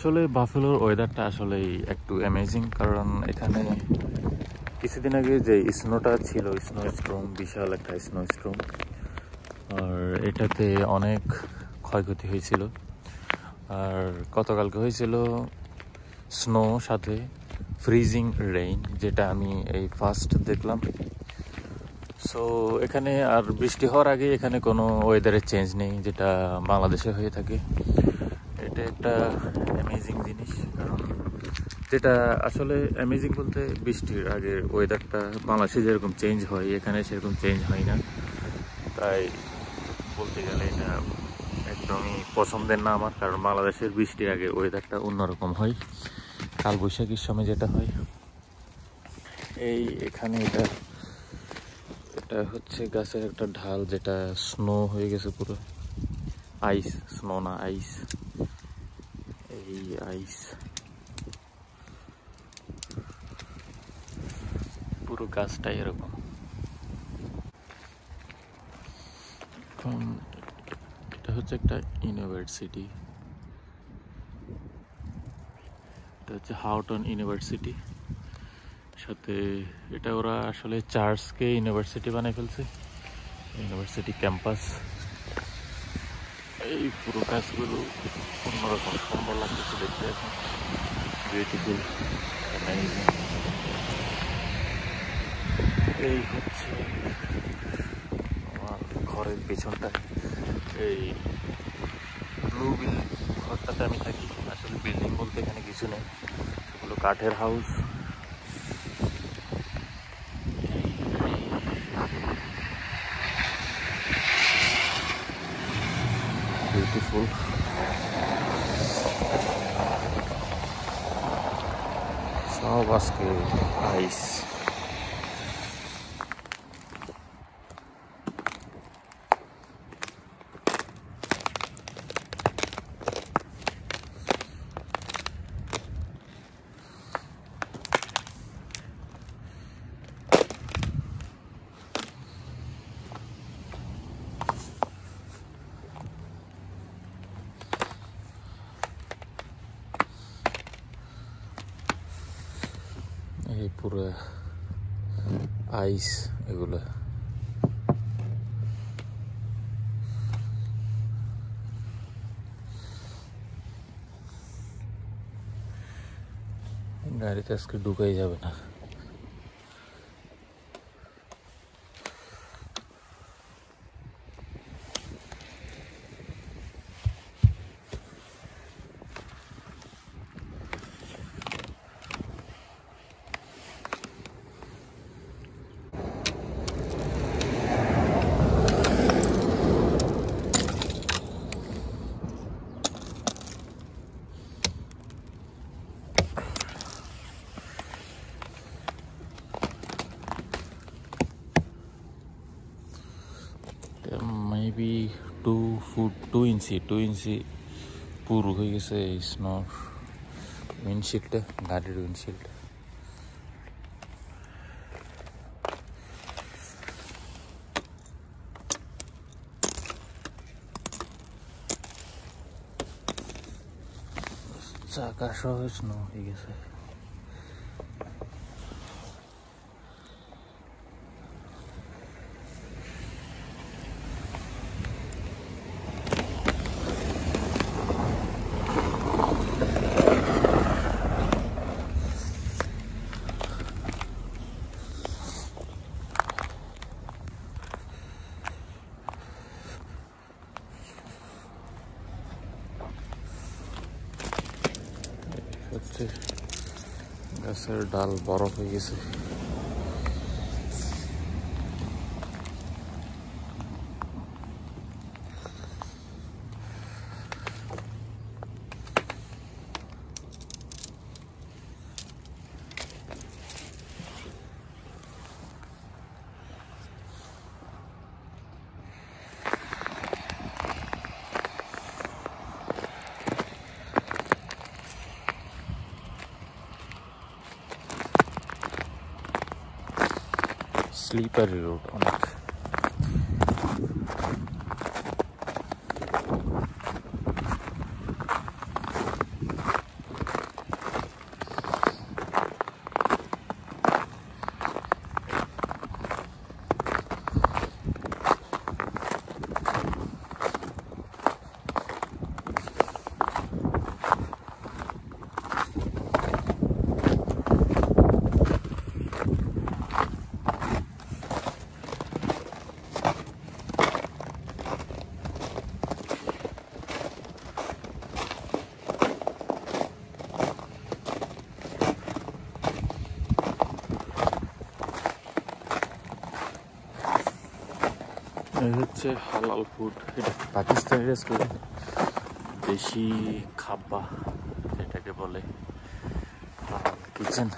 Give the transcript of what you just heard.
আসলে বাফেলোর ওয়েদারটা আসলেই একটু অ্যামেজিং, কারণ এখানে কিছুদিন আগে যে স্নোটা ছিল, স্নো স্টর্ম, বিশাল একটা স্নো স্টর্ম, আর এটাতে অনেক ক্ষয়ক্ষতি হয়েছিল। আর গতকালকে হয়েছিল স্নো সাথে ফ্রিজিং রেইন, যেটা আমি এই ফার্স্ট দেখলাম। সো এখানে আর বৃষ্টি হওয়ার আগে এখানে কোনো ওয়েদারের চেঞ্জ নেই, যেটা বাংলাদেশে হয়ে থাকে। এটা একটা অ্যামেজিং জিনিস, কারণ যেটা আসলে অ্যামেজিং বলতে বৃষ্টির আগে ওয়েদারটা বাংলাদেশে যেরকম চেঞ্জ হয় এখানে সেরকম চেঞ্জ হয় না। তাই বলতে গেলে এটা একদমই পছন্দের না আমার, কারণ বাংলাদেশের বৃষ্টির আগে ওয়েদারটা অন্যরকম হয়। কালবৈশাখীর সময় যেটা হয় এই এখানে এটা হচ্ছে গাছের একটা ঢাল, যেটা স্নো হয়ে গেছে পুরো। আইস, স্নো না আইস, এই আইস পুরো গাছটা এরকম। এটা হচ্ছে একটা ইউনিভার্সিটি, এটা হচ্ছে হাউটন ইউনিভার্সিটি। সাথে এটা ওরা আসলে চার্চকে ইউনিভার্সিটি বানিয়ে ফেলছে, ইউনিভার্সিটি ক্যাম্পাস। এই পুরো গাছগুলো অন্যরকম সুন্দর লাগতেছে দেখতে, এখন বিউটিফুল, অ্যামেজিং। এই হচ্ছে আমার ঘরের পেছনটায়, এই ব্লু বিল্ডিং ঘরটাতে আমি থাকি। আসলে বিল্ডিং বলতে এখানে কিছু নেই, সেগুলো কাঠের হাউস। বিউটিফুল। সব আজকে আইস। এই পুরো আইস এগুলো। গাড়িতে আজকে ঢুকাই যাবে না। মেবি 2 ইঞ্চি পুরো হয়ে গেছে স্নোর উইন্ডশিল্ডটা, গাড়ির উইন্ডশিল্ড। চাকা সহ স্নো হয়ে গেছে। হচ্ছে গাছের ডাল বরফ হয়ে গেছে। স্লিপারি রোড অনেক। এই হচ্ছে হালাল ফুড। এটা পাকিস্তানি রেস্টুরেন্ট, দেশি খাব্বা যেটাকে বলে, কিচেন।